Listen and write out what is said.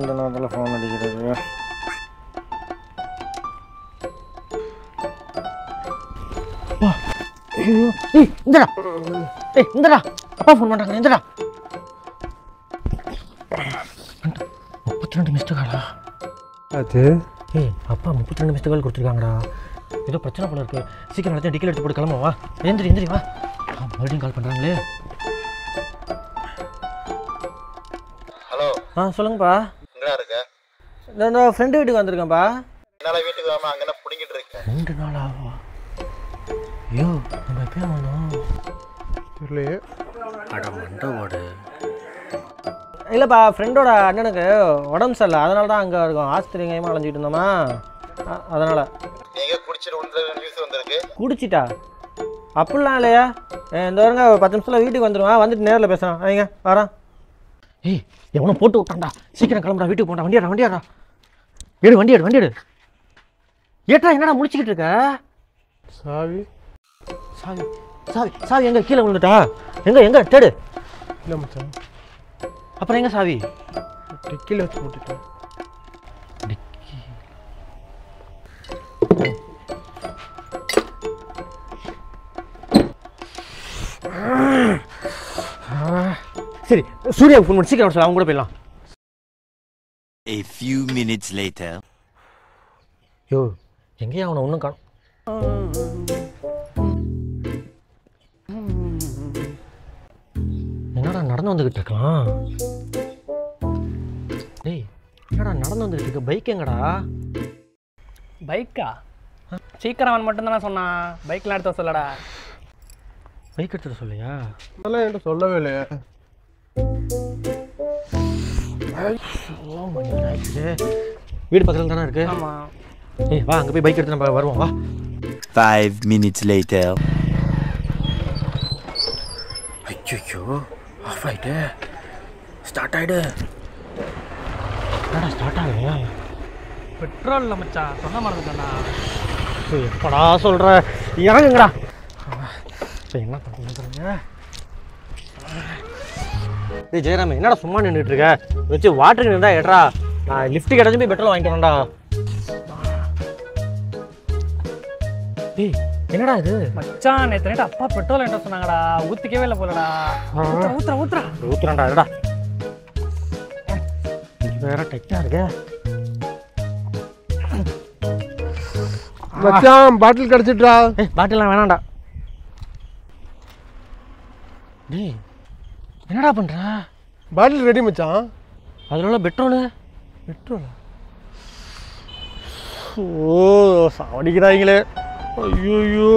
இந்த நேரத்தில் ஃபோன் அடிக்கிறது? இந்தடா இந்தடா அப்பா ஃபோன் பண்ணுறாங்க. இந்தடா 32 மிஸ்டு காலா? அது அப்பா 32 மிஸ்டு கால் கொடுத்துருக்காங்கடா. ஏதோ பிரச்சனை போல இருக்கு. சீக்கிரம் எல்லாத்தையும் டிக்கெட் எடுத்து போட்டு கிளம்புவா. எந்திரி வா. மறுபடியும் கால் பண்ணுறாங்களே. ஹலோ. சொல்லுங்கப்பா. எங்கடா இருக்க? இந்த ஃப்ரெண்டு வீட்டுக்கு வந்திருக்கேன்ப்பா. என்னால் வீட்டுக்கு வாமா, அங்கே என்ன பிடிங்கிட்டு இருக்கேன். 2 நாள் ஆகும். ஐயோ நம்ம எப்போ வந்தோம் தெரியலையே. அட மண்டவோடு இல்லைப்பா, ஃப்ரெண்டோட அண்ணனுக்கு உடம்பு சரியில்லை, அதனால தான் அங்கே இருக்கும். ஆஸ்திரி கையமாக அலைஞ்சிட்டு இருந்தோமா, அதனால். நீங்கள் குடிச்சிட்டு நியூஸ் வந்திருக்கு. குடிச்சிட்டா? அப்படிலாம் இல்லையா. இந்த வருங்க 10 நிமிஷத்தில் வீட்டுக்கு வந்துடுவான். வந்துட்டு நேரில் பேசுகிறான். வைங்க வரான். ஏய் எவனோ போட்டு விட்டான்டா. சீக்கிரம் கிளம்புறா, வீட்டுக்கு போண்டா. வண்டியாடா வண்டி எடு. ஏட்டா என்னடா முடிச்சுக்கிட்டு இருக்க? சாவி எங்க கீழே விழுந்துட்டா? எங்க தேடு. இல்லை மச்சான். அப்புறம் எங்க சாவி? டிக்கியில் வச்சு போட்டுட்டேன். டிக்கி. சரி சூர்யாவுக்கு ஃபோன் பண்ணி சீக்கிரம் சொல்ல, அவங்க கூட போயிடலாம். A few minutes later. யோ எங்கேயா அவனை ஒன்றும் காணும். என்னடா நடந்து வந்துக்கிட்டு இருக்கான்? டேய் என்னடா நடந்து வந்துக்கிட்டு இருக்க? பைக் எங்கடா? பைக்கா? சீக்கிரம் அவன் மட்டும்தானே சொன்னான். பைக்லாம் எடுத்து சொல்லடா. பைக் எடுத்துகிட்டு சொல்லையா? அதெல்லாம் என்கிட்ட சொல்லவே இல்லையா. வீடு பக்கத்தில் தானே இருக்கு. ஆமாம். ஏய் வா, அங்கே போய் பைக் எடுத்து நம்ம வருவோம். வா. 5 minutes later. ஐயோ ஆஃப் ஆகிட்டு. ஸ்டார்ட் ஆகிடு. என்னடா ஸ்டார்ட் ஆகுது? பெட்ரோல் இல்லை மச்சான், சொன்ன மறந்துட்டேண்ணா. எப்படா சொல்கிற? இறங்குங்கடா. என்ன பண்ணுறீங்க? டேய் ஜெயராம, என்னடா சும்மா நின்றுட்டு இருக்க? வச்சு வாட்டருக்கு நின்றா ஏட்ரா. நான் லிஃப்ட் கிடச்சி போய் பெட்ரோல் வாங்கிக்கிறேன்டா. டேய் என்னடா இது? மச்சான் நேற்று நைட்டு அப்பா பெட்ரோல் என்கிட்ட சொன்னாங்கடா. ஊற்றிக்கவே இல்லை போலடா. ஊத்துறான்டா. என்னடா வேற டைட்டாக இருக்க. மச்சான் பாட்டில் கிடச்சிட்றா. பாட்டிலாம் வேணாம்டா. டேய் என்னடா பண்ணுற? பாட்டில் ரெடி மச்சான். அதனால பெட்ரோலா? ஓ சாவடிக்கிறாங்களே. ஐயோ